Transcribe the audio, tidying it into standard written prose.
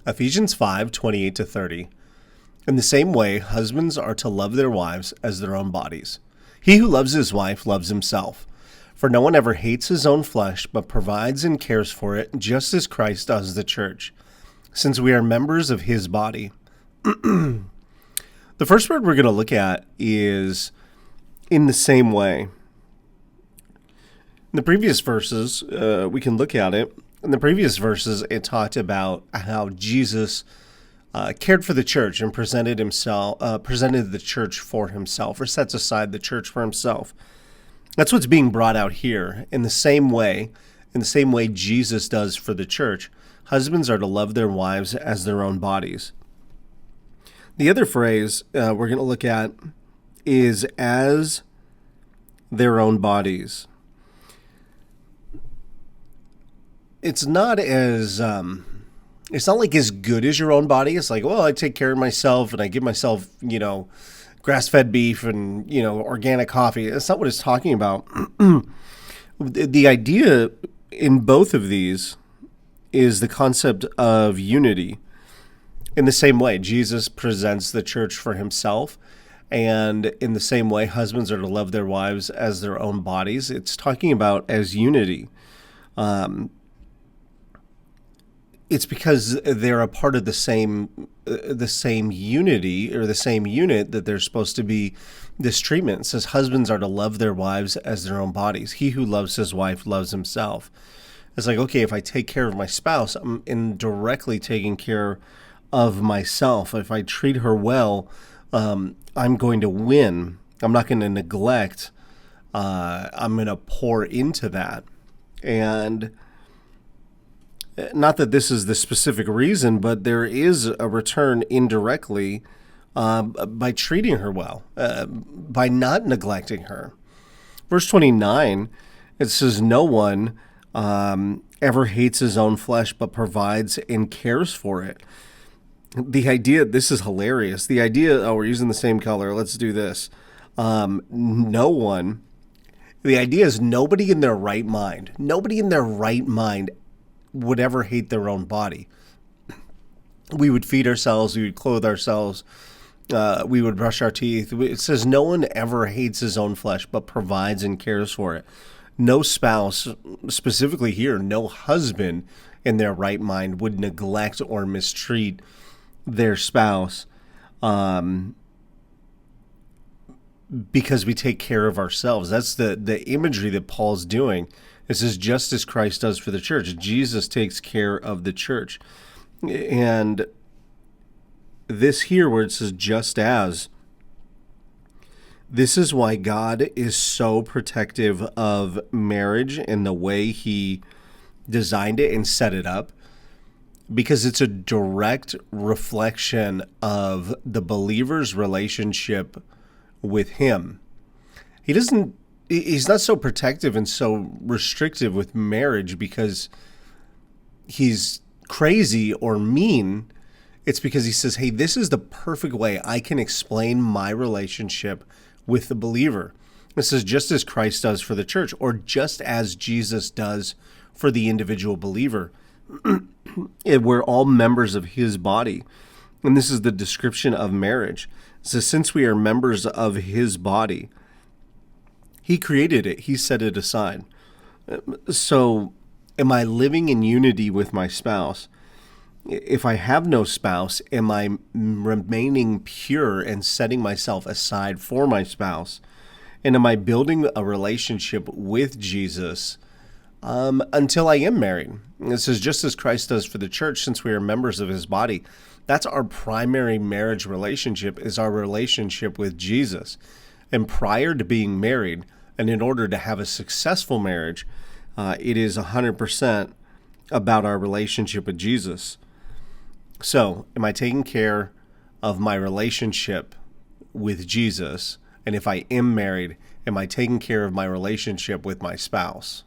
Ephesians 5:28-30. In the same way, husbands are to love their wives as their own bodies. He who loves his wife loves himself. For no one ever hates his own flesh, but provides and cares for it, just as Christ does the church, since we are members of his body. The first word we're going to look at is in the same way. In the previous verses, we can look at it. In the previous verses, it talked about how Jesus cared for the church and presented the church for himself, or sets aside the church for himself. That's what's being brought out here. In the same way Jesus does for the church, husbands are to love their wives as their own bodies. The other phrase we're going to look at is as their own bodies. It's not like as good as your own body. It's like, well, I take care of myself and I give myself, grass-fed beef and, organic coffee. That's not what it's talking about. The idea in both of these is the concept of unity. In the same way, Jesus presents the church for himself, and in the same way, husbands are to love their wives as their own bodies. It's talking about as unity. It's because they're a part of the same unity, or the same unit, that there's supposed to be this treatment. It says husbands are to love their wives as their own bodies. He who loves his wife loves himself. It's like, okay, if I take care of my spouse, I'm indirectly taking care of myself. If I treat her well, I'm going to win. I'm not going to neglect. I'm going to pour into that. And not that this is the specific reason, but there is a return indirectly by treating her well, by not neglecting her. Verse 29, it says, no one ever hates his own flesh, but provides and cares for it. The idea, this is hilarious. The idea, we're using the same color. Let's do this. The idea is nobody in their right mind would ever hate their own body. We would feed ourselves, we would clothe ourselves, we would brush our teeth. It says no one ever hates his own flesh, but provides and cares for it. No spouse, specifically here, no husband in their right mind would neglect or mistreat their spouse because we take care of ourselves. That's the imagery that Paul's doing. This is just as Christ does for the church. Jesus takes care of the church. And this here, where it says just as, this is why God is so protective of marriage and the way he designed it and set it up, because it's a direct reflection of the believer's relationship with him. He's not so protective and so restrictive with marriage because he's crazy or mean. It's because he says, hey, this is the perfect way I can explain my relationship with the believer. This is just as Christ does for the church, or just as Jesus does for the individual believer. We're all members of his body. And this is the description of marriage. It says, since we are members of his body, he created it. He set it aside. So am I living in unity with my spouse? If I have no spouse, am I remaining pure and setting myself aside for my spouse? And am I building a relationship with Jesus until I am married? And it says, just as Christ does for the church, since we are members of his body. That's our primary marriage relationship, is our relationship with Jesus. And prior to being married, and in order to have a successful marriage, it is 100% about our relationship with Jesus. So, am I taking care of my relationship with Jesus? And if I am married, am I taking care of my relationship with my spouse?